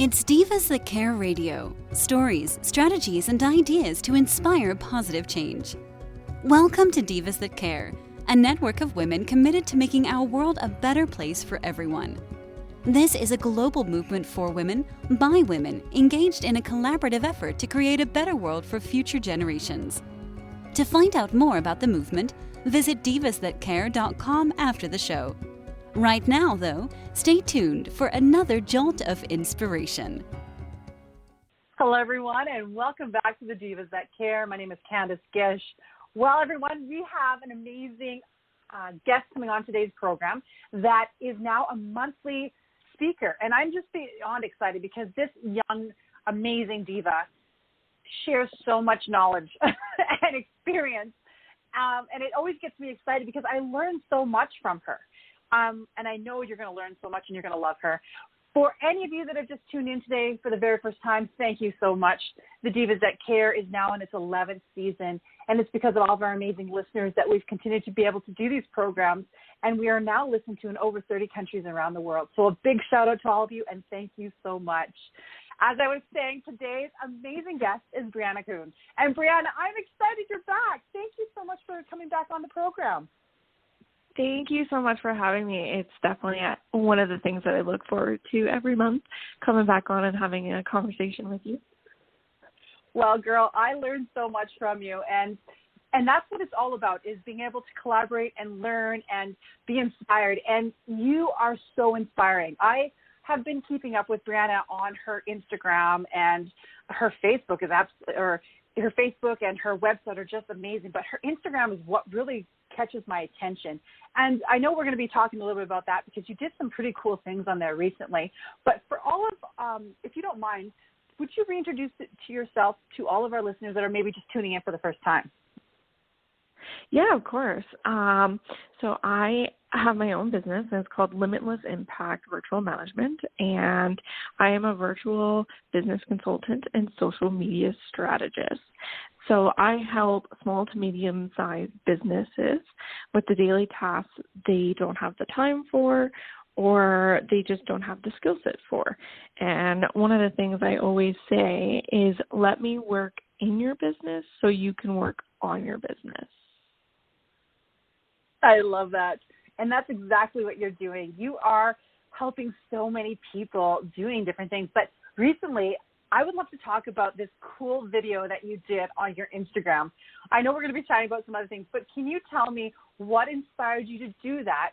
It's Divas That Care Radio. Stories, strategies, and ideas to inspire positive change. Welcome to Divas That Care, a network of women committed to making our world a better place for everyone. This is a global movement for women, by women, engaged in a collaborative effort to create a better world for future generations. To find out more about the movement, visit divasthatcare.com after the show. Right now, though, stay tuned for another jolt of inspiration. Hello, everyone, and welcome back to the Divas That Care. My name is Candice Gish. Well, everyone, we have an amazing guest coming on today's program that is now a monthly speaker. And I'm just beyond excited because this young, amazing diva shares so much knowledge and experience. And it always gets me excited because I learn so much from her. And I know you're going to learn so much and you're going to love her. For any of you that have just tuned in today for the very first time, thank you so much. The Divas That Care is now in its 11th season, and it's because of all of our amazing listeners that we've continued to be able to do these programs, and we are now listened to in over 30 countries around the world. So a big shout out to all of you, and thank you so much. As I was saying, today's amazing guest is Brianna Kuhn. And Brianna, I'm excited you're back. Thank you so much for coming back on the program. Thank you so much for having me. It's definitely one of the things that I look forward to every month, coming back on and having a conversation with you. Well, girl, I learned so much from you, and that's what it's all about, is being able to collaborate and learn and be inspired, and you are so inspiring. I have been keeping up with Brianna on her Instagram, and her Facebook is her Facebook and her website are just amazing, but her Instagram is what really catches my attention. And I know we're going to be talking a little bit about that because you did some pretty cool things on there recently. But for all of, if you don't mind, would you reintroduce it to yourself to all of our listeners that are maybe just tuning in for the first time? Yeah, of course. So I have my own business, and it's called Limitless Impact Virtual Management, and I am a virtual business consultant and social media strategist. So I help small to medium-sized businesses with the daily tasks they don't have the time for, or they just don't have the skill set for. And one of the things I always say is, let me work in your business so you can work on your business. I love that. And that's exactly what you're doing. You are helping so many people doing different things. But recently, I would love to talk about this cool video that you did on your Instagram. I know we're going to be chatting about some other things, but can you tell me what inspired you to do that,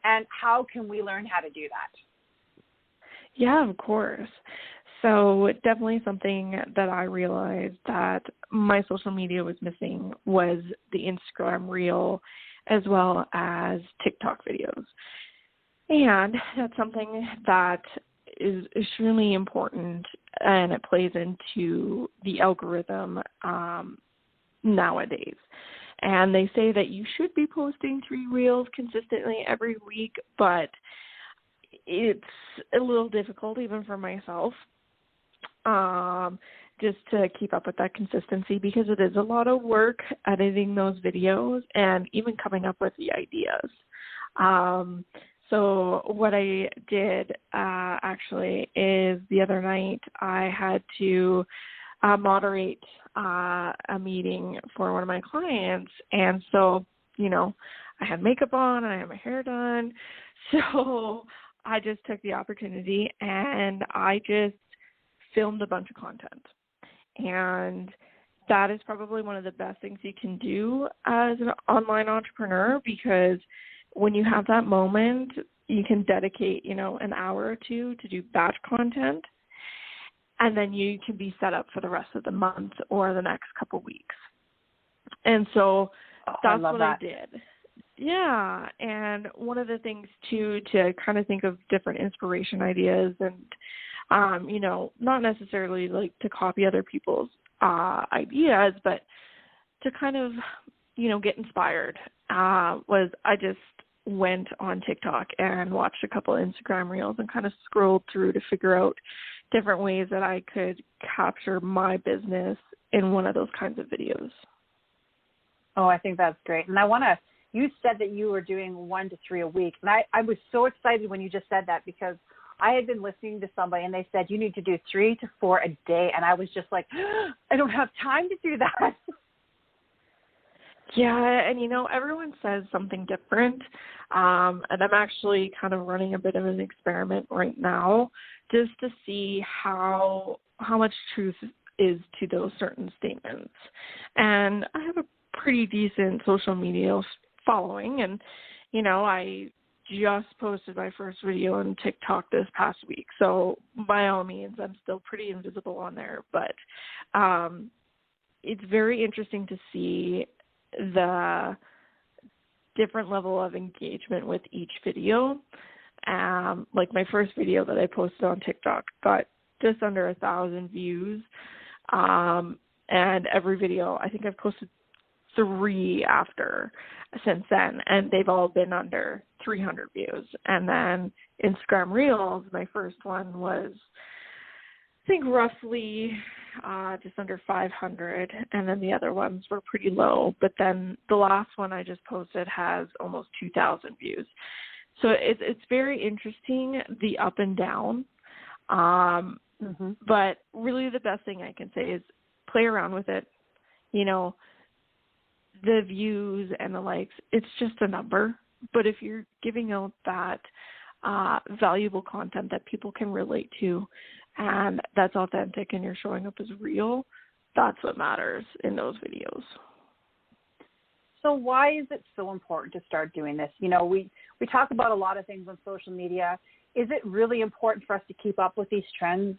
and how can we learn how to do that? Yeah, of course. So definitely something that I realized that my social media was missing was the Instagram reel as well as TikTok videos. And that's something that is extremely important, and it plays into the algorithm nowadays. And they say that you should be posting 3 reels consistently every week, but it's a little difficult even for myself just to keep up with that consistency, because it is a lot of work editing those videos and even coming up with the ideas. So what I did actually is the other night I had to moderate a meeting for one of my clients. And so, I had makeup on and I had my hair done. So I just took the opportunity and I just filmed a bunch of content. And that is probably one of the best things you can do as an online entrepreneur, because when you have that moment, you can dedicate, an hour or two to do batch content, and then you can be set up for the rest of the month or the next couple weeks. And so that's what I did. Yeah. And one of the things too, to kind of think of different inspiration ideas and, not necessarily like to copy other people's ideas, but to kind of, get inspired, was I just went on TikTok and watched a couple of Instagram reels and kind of scrolled through to figure out different ways that I could capture my business in one of those kinds of videos. Oh, I think that's great. And you said that you were doing 1 to 3 a week. And I was so excited when you just said that, because I had been listening to somebody and they said, you need to do 3 to 4 a day. And I was just like, I don't have time to do that. Yeah, and everyone says something different. And I'm actually kind of running a bit of an experiment right now just to see how much truth is to those certain statements. And I have a pretty decent social media following, and I just posted my first video on TikTok this past week, so by all means I'm still pretty invisible on there, but it's very interesting to see the different level of engagement with each video. Like my first video that I posted on TikTok got just under 1,000 views, and every video, I think I've posted 3 after since then, and they've all been under 300 views. And then Instagram Reels, my first one was, I think, roughly just under 500, and then the other ones were pretty low. But then the last one I just posted has almost 2,000 views. So it's very interesting, the up and down. But really the best thing I can say is play around with it. The views and the likes, it's just a number. But if you're giving out that valuable content that people can relate to and that's authentic and you're showing up as real, that's what matters in those videos. So why is it so important to start doing this? We talk about a lot of things on social media. Is it really important for us to keep up with these trends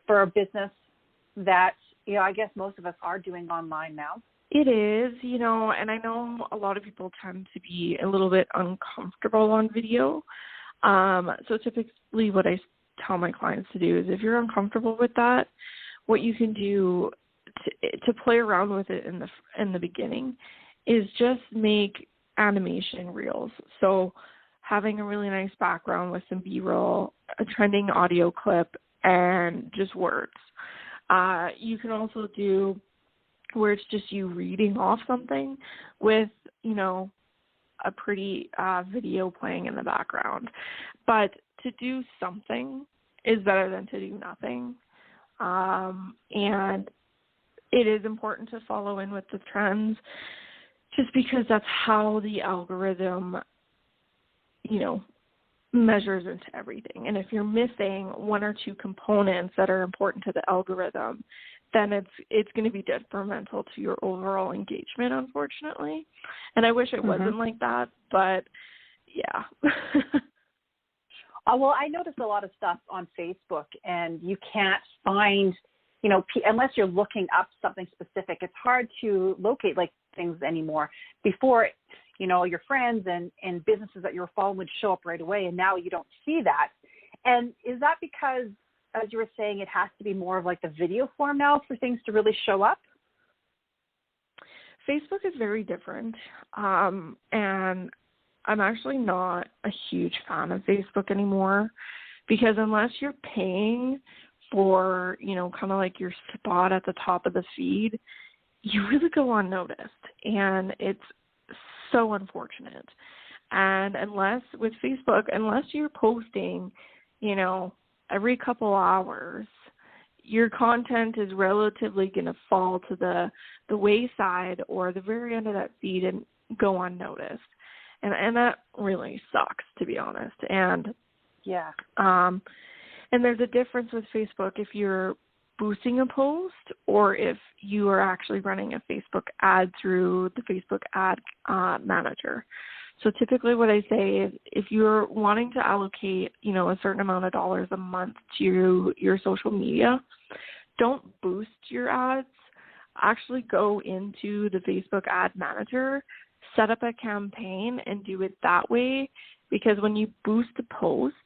for a business that, I guess most of us are doing online now? It is, and I know a lot of people tend to be a little bit uncomfortable on video. So typically what I tell my clients to do is if you're uncomfortable with that, what you can do to play around with it in the beginning is just make animation reels. So having a really nice background with some B-roll, a trending audio clip, and just words. You can also do where it's just you reading off something with, a pretty video playing in the background. But to do something is better than to do nothing. And it is important to follow in with the trends just because that's how the algorithm, measures into everything. And if you're missing 1 or 2 components that are important to the algorithm, then it's going to be detrimental to your overall engagement, unfortunately. And I wish it wasn't like that, but yeah. Well, I noticed a lot of stuff on Facebook, and you can't find, unless you're looking up something specific, it's hard to locate things anymore. Before, your friends and businesses that you were following would show up right away, and now you don't see that. And is that because, as you were saying, it has to be more of the video form now for things to really show up? Facebook is very different. And I'm actually not a huge fan of Facebook anymore because unless you're paying for, kind of like your spot at the top of the feed, you really go unnoticed. And it's so unfortunate. And with Facebook, unless you're posting, every couple hours, your content is relatively going to fall to the wayside or the very end of that feed and go unnoticed. And that really sucks, to be honest. And yeah. And there's a difference with Facebook if you're boosting a post or if you are actually running a Facebook ad through the Facebook ad manager. So typically what I say is if you're wanting to allocate, a certain amount of dollars a month to your social media, don't boost your ads. Actually go into the Facebook ad manager, set up a campaign and do it that way, because when you boost a post,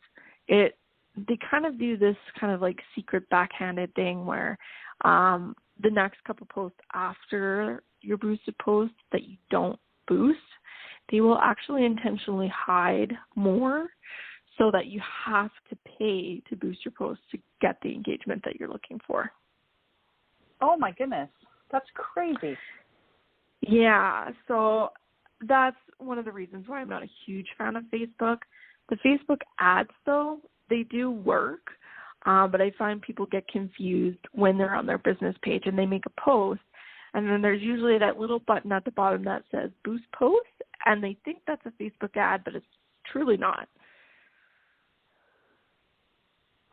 they kind of do this kind of secret backhanded thing where the next couple posts after your boosted post that you don't boost, they will actually intentionally hide more so that you have to pay to boost your post to get the engagement that you're looking for. Oh my goodness. That's crazy. Yeah. So that's one of the reasons why I'm not a huge fan of Facebook. The Facebook ads, though, they do work, but I find people get confused when they're on their business page and they make a post, and then there's usually that little button at the bottom that says boost post, and they think that's a Facebook ad, but it's truly not.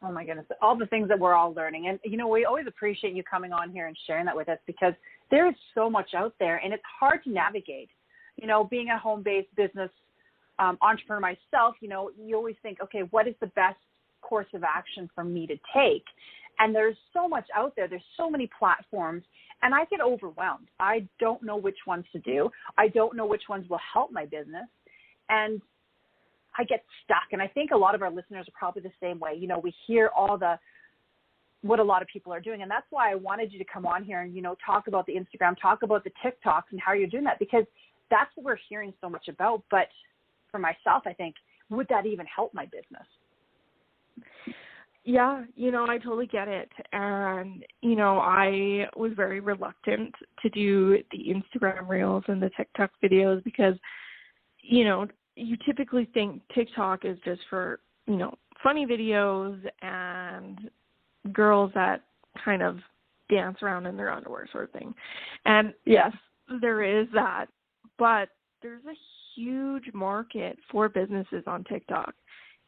Oh my goodness, all the things that we're all learning. And, we always appreciate you coming on here and sharing that with us, because there is so much out there and it's hard to navigate. Being a home-based business entrepreneur myself, you always think, okay, what is the best course of action for me to take? And there's so much out there. There's so many platforms, and I get overwhelmed. I don't know which ones to do. I don't know which ones will help my business. And I get stuck. And I think a lot of our listeners are probably the same way. We hear what a lot of people are doing. And that's why I wanted you to come on here and, talk about the Instagram, talk about the TikToks and how you're doing that, because that's what we're hearing so much about. But for myself, I think, would that even help my business? Yeah, I totally get it. And, I was very reluctant to do the Instagram Reels and the TikTok videos because, you typically think TikTok is just for, funny videos and girls that kind of dance around in their underwear sort of thing. And yes, there is that, but there's a huge market for businesses on TikTok.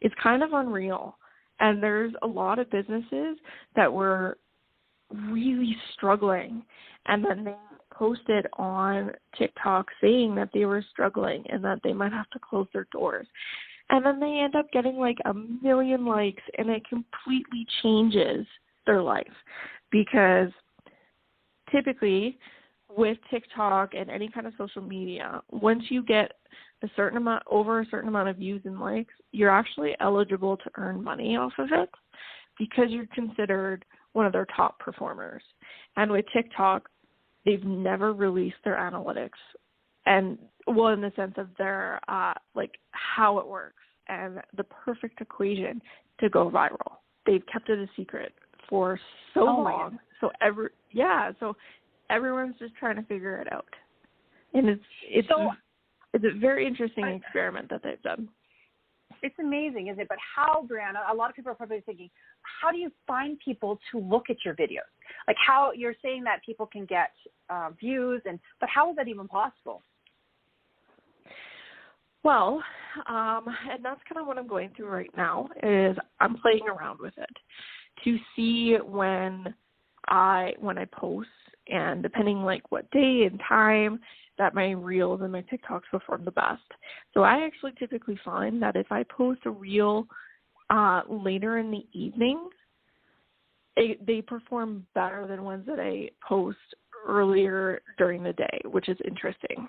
It's kind of unreal. And there's a lot of businesses that were really struggling, and then they posted on TikTok saying that they were struggling and that they might have to close their doors. And then they end up getting like 1 million likes, and it completely changes their life, because typically with TikTok and any kind of social media, once you get over a certain amount of views and likes, you're actually eligible to earn money off of it, because you're considered one of their top performers. And with TikTok, they've never released their analytics, and in the sense of their how it works and the perfect equation to go viral. They've kept it a secret for so long. So everyone's just trying to figure it out. And it's a very interesting experiment that they've done. It's amazing, isn't it? But how, Brianna, a lot of people are probably thinking, how do you find people to look at your videos? Like, how you're saying that people can get views, but how is that even possible? Well, and that's kind of what I'm going through right now, is I'm playing around with it to see when I post, and depending like what day and time, that my Reels and my TikToks perform the best. So I actually typically find that if I post a Reel later in the evening, they perform better than ones that I post earlier during the day, which is interesting.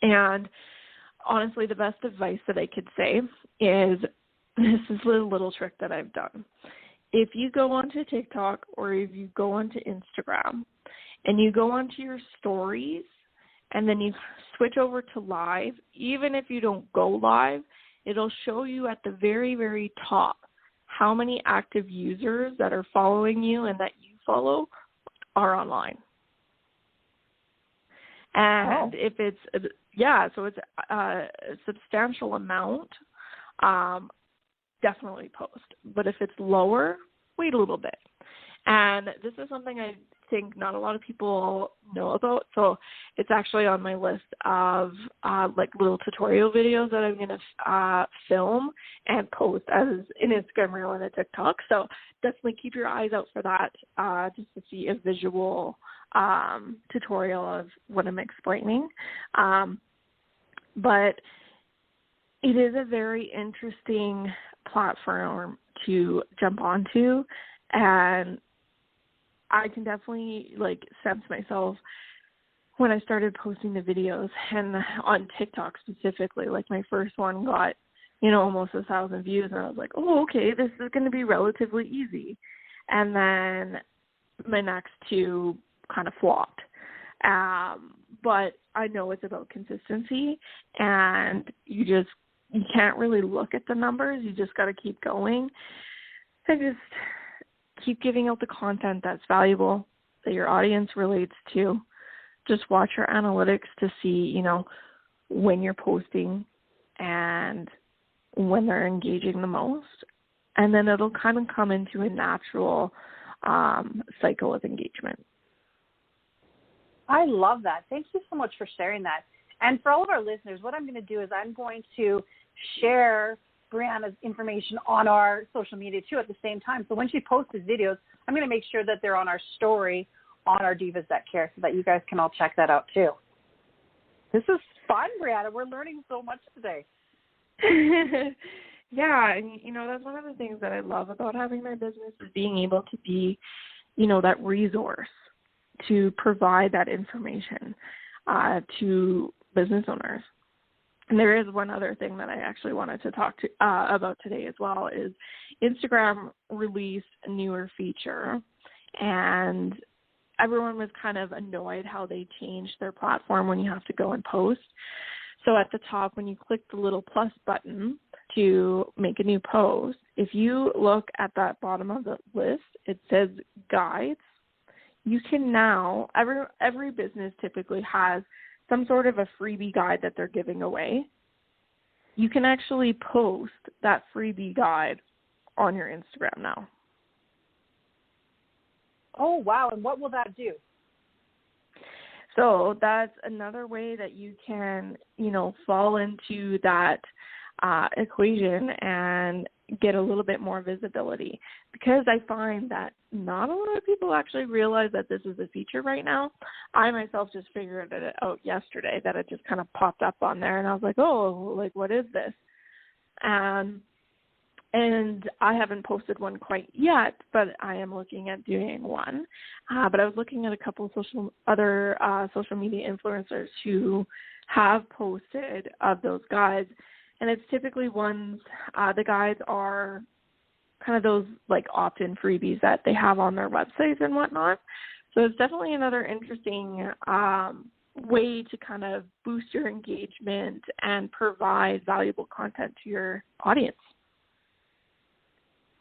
And honestly, the best advice that I could say is, this is a little trick that I've done. If you go onto TikTok or if you go onto Instagram and you go onto your stories, and then you switch over to live, even if you don't go live, it'll show you at the very, very top how many active users that are following you and that you follow are online. And if it's, so it's a substantial amount, definitely post. But if it's lower, wait a little bit. And this is something I think not a lot of people know about, so it's actually on my list of little tutorial videos that I'm going to film and post as an Instagram Reel and a TikTok. So definitely keep your eyes out for that, just to see a visual tutorial of what I'm explaining. But it is a very interesting platform to jump onto, and I can definitely sense myself when I started posting the videos, and on TikTok specifically, my first one got, almost 1,000 views, and I was like, oh, okay, this is going to be relatively easy. And then my next two kind of flopped. But I know it's about consistency, and you can't really look at the numbers. You just got to keep going and just keep giving out the content that's valuable, that your audience relates to. Just watch your analytics to see, when you're posting and when they're engaging the most. and then it'll kind of come into a natural cycle of engagement. I love that. Thank you so much for sharing that. And for all of our listeners, what I'm going to do is I'm going to share Brianna's information on our social media too at the same time. So when she posts these videos, I'm going to make sure that they're on our story on our Divas That Care so that you guys can all check that out too. This is fun, Brianna. We're learning so much today. Yeah, and that's one of the things that I love about having my business is being able to be, that resource to provide that information to business owners. And there is one other thing that I actually wanted to talk to about today as well is Instagram released a newer feature, and everyone was kind of annoyed how they changed their platform when you have to go and post. So at the top, when you click the little plus button to make a new post, if you look at that bottom of the list, it says guides. You can now, every business typically has some sort of a freebie guide that they're giving away. You can actually post that freebie guide on your Instagram now. Oh, wow. And what will that do? So that's another way that you can, fall into that equation and get a little bit more visibility, because I find that not a lot of people actually realize that this is a feature right now. I myself just figured it out yesterday that it just kind of popped up on there, and I was like, oh, like, what is this? And I haven't posted one quite yet, but I am looking at doing one. But I was looking at a couple of social media influencers who have posted of those guides, and it's typically ones, the guides are kind of those like opt-in freebies that they have on their websites and whatnot. So it's definitely another interesting way to kind of boost your engagement and provide valuable content to your audience.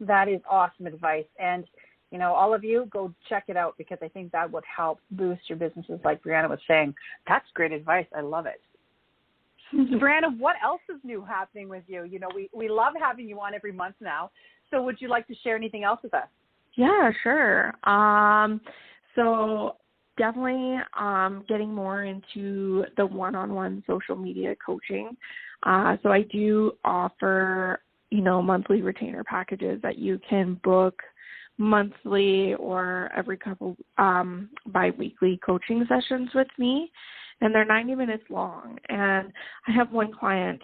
That is awesome advice. And, all of you, go check it out, because I think that would help boost your businesses like Brianna was saying. That's great advice. I love it. Brianna, what else is new happening with you? We love having you on every month now. So would you like to share anything else with us? Yeah, sure. So definitely getting more into the one-on-one social media coaching. So I do offer monthly retainer packages that you can book monthly or every couple bi-weekly coaching sessions with me, and they're 90 minutes long. And I have one client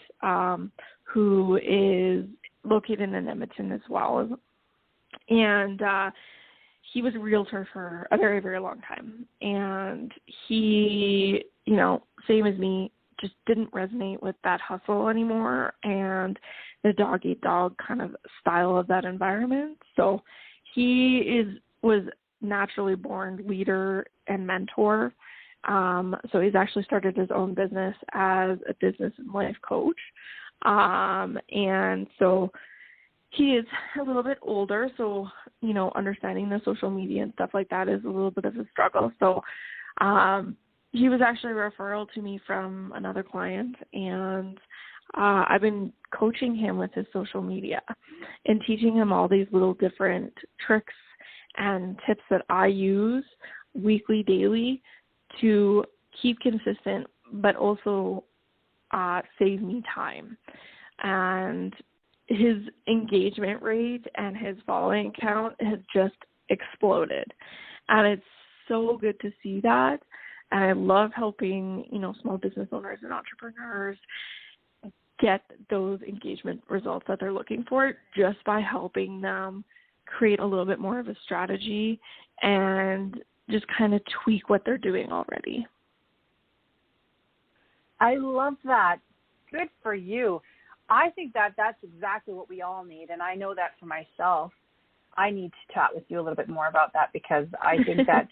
who is located in Edmonton as well, and he was a realtor for a very, very long time, and he, same as me, just didn't resonate with that hustle anymore and the dog-eat-dog kind of style of that environment. So he was naturally born leader and mentor. So he's actually started his own business as a business and life coach. And so he is a little bit older, so, understanding the social media and stuff like that is a little bit of a struggle. So he was actually a referral to me from another client, and I've been coaching him with his social media and teaching him all these little different tricks and tips that I use weekly, daily to keep consistent, but also save me time. And his engagement rate and his following count has just exploded. And it's so good to see that. And I love helping, small business owners and entrepreneurs get those engagement results that they're looking for just by helping them create a little bit more of a strategy and just kind of tweak what they're doing already. I love that. Good for you. I think that that's exactly what we all need. And I know that for myself. I need to chat with you a little bit more about that, because I think that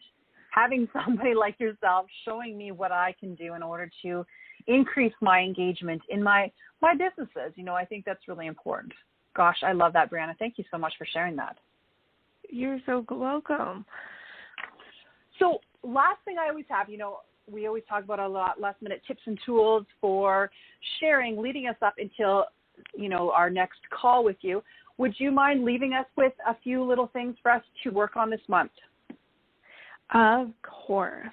having somebody like yourself showing me what I can do in order to increase my engagement in my businesses, I think that's really important. Gosh, I love that, Brianna. Thank you so much for sharing that. You're so welcome. So last thing I always have, we always talk about a lot last minute tips and tools for sharing, leading us up until, our next call with you. would you mind leaving us with a few little things for us to work on this month? Of course.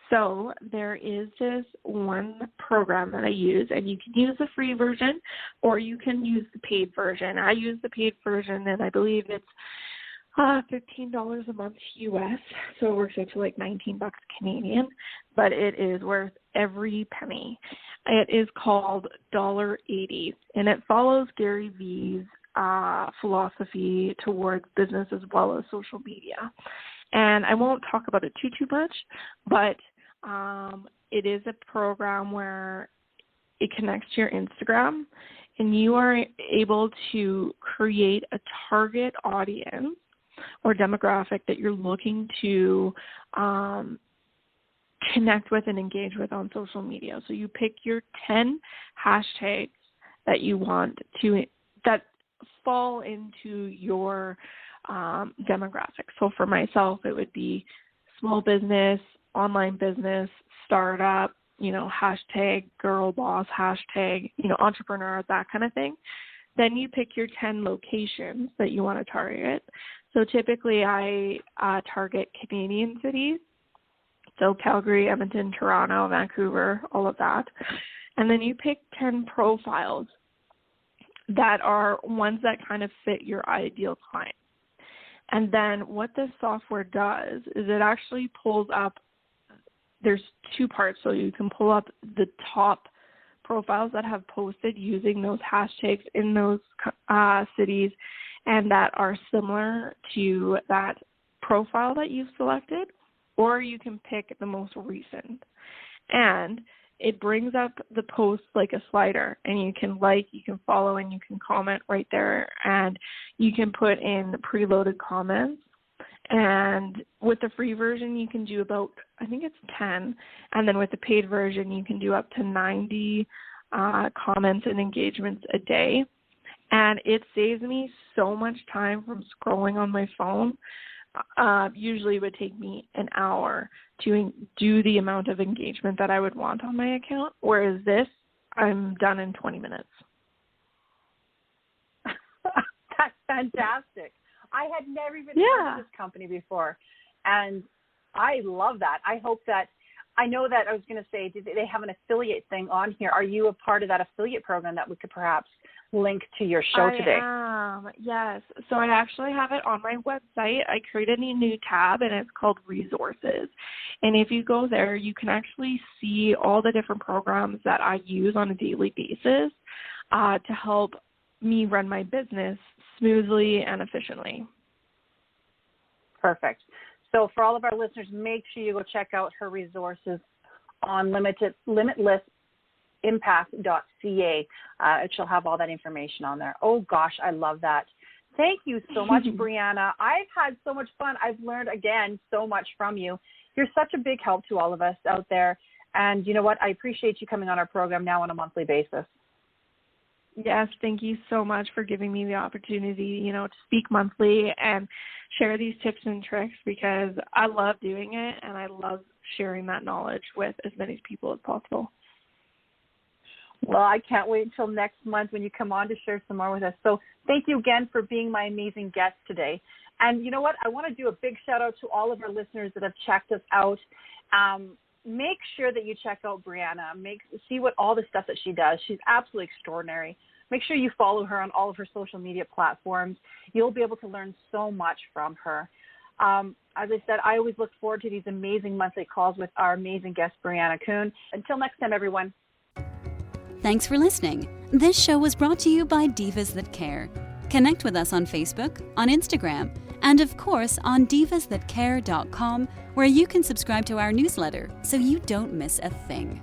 So there is this one program that I use, and you can use the free version or you can use the paid version. I use the paid version, and I believe it's $15 a month US, so it works out to like $19 Canadian, but it is worth every penny. It is called $80, and it follows Gary Vee's philosophy towards business as well as social media. And I won't talk about it too much, but it is a program where it connects to your Instagram, and you are able to create a target audience or demographic that you're looking to connect with and engage with on social media. So you pick your 10 hashtags that you want to, that fall into your demographic. So for myself, it would be small business, online business, startup, hashtag girl boss, hashtag, entrepreneur, that kind of thing. Then you pick your 10 locations that you want to target. So typically I target Canadian cities, so Calgary, Edmonton, Toronto, Vancouver, all of that. And then you pick 10 profiles that are ones that kind of fit your ideal client. And then what this software does is it actually pulls up, there's two parts, so you can pull up the top profiles that have posted using those hashtags in those cities and that are similar to that profile that you've selected, or you can pick the most recent. And it brings up the post like a slider, and you can you can follow, and you can comment right there, and you can put in preloaded comments. And with the free version, you can do about, I think it's 10, and then with the paid version, you can do up to 90 comments and engagements a day. And it saves me so much time from scrolling on my phone. Usually it would take me an hour to do the amount of engagement that I would want on my account, whereas this, I'm done in 20 minutes. That's fantastic. I had never even heard of this company before, and I love that. I hope that, I know that I was going to say, do they have an affiliate thing on here? Are you a part of that affiliate program that we could perhaps link to your show today? I am, yes. So I actually have it on my website. I created a new tab, and it's called Resources. And if you go there, you can actually see all the different programs that I use on a daily basis to help me run my business smoothly and efficiently. Perfect. So for all of our listeners, make sure you go check out her resources on limitlessimpact.ca. She'll have all that information on there. Oh, gosh, I love that. Thank you so much, Brianna. I've had so much fun. I've learned, again, so much from you. You're such a big help to all of us out there. And you know what? I appreciate you coming on our program now on a monthly basis. Yes, thank you so much for giving me the opportunity, to speak monthly and share these tips and tricks, because I love doing it and I love sharing that knowledge with as many people as possible. Well, I can't wait until next month when you come on to share some more with us. So thank you again for being my amazing guest today. And you know what? I want to do a big shout out to all of our listeners that have checked us out. Make sure that you check out Brianna. See what all the stuff that she does. She's absolutely extraordinary. Make sure you follow her on all of her social media platforms. You'll be able to learn so much from her. As I said, I always look forward to these amazing monthly calls with our amazing guest, Brianna Kuhn. Until next time, everyone. Thanks for listening. This show was brought to you by Divas That Care. Connect with us on Facebook, on Instagram, and of course on divasthatcare.com, where you can subscribe to our newsletter so you don't miss a thing.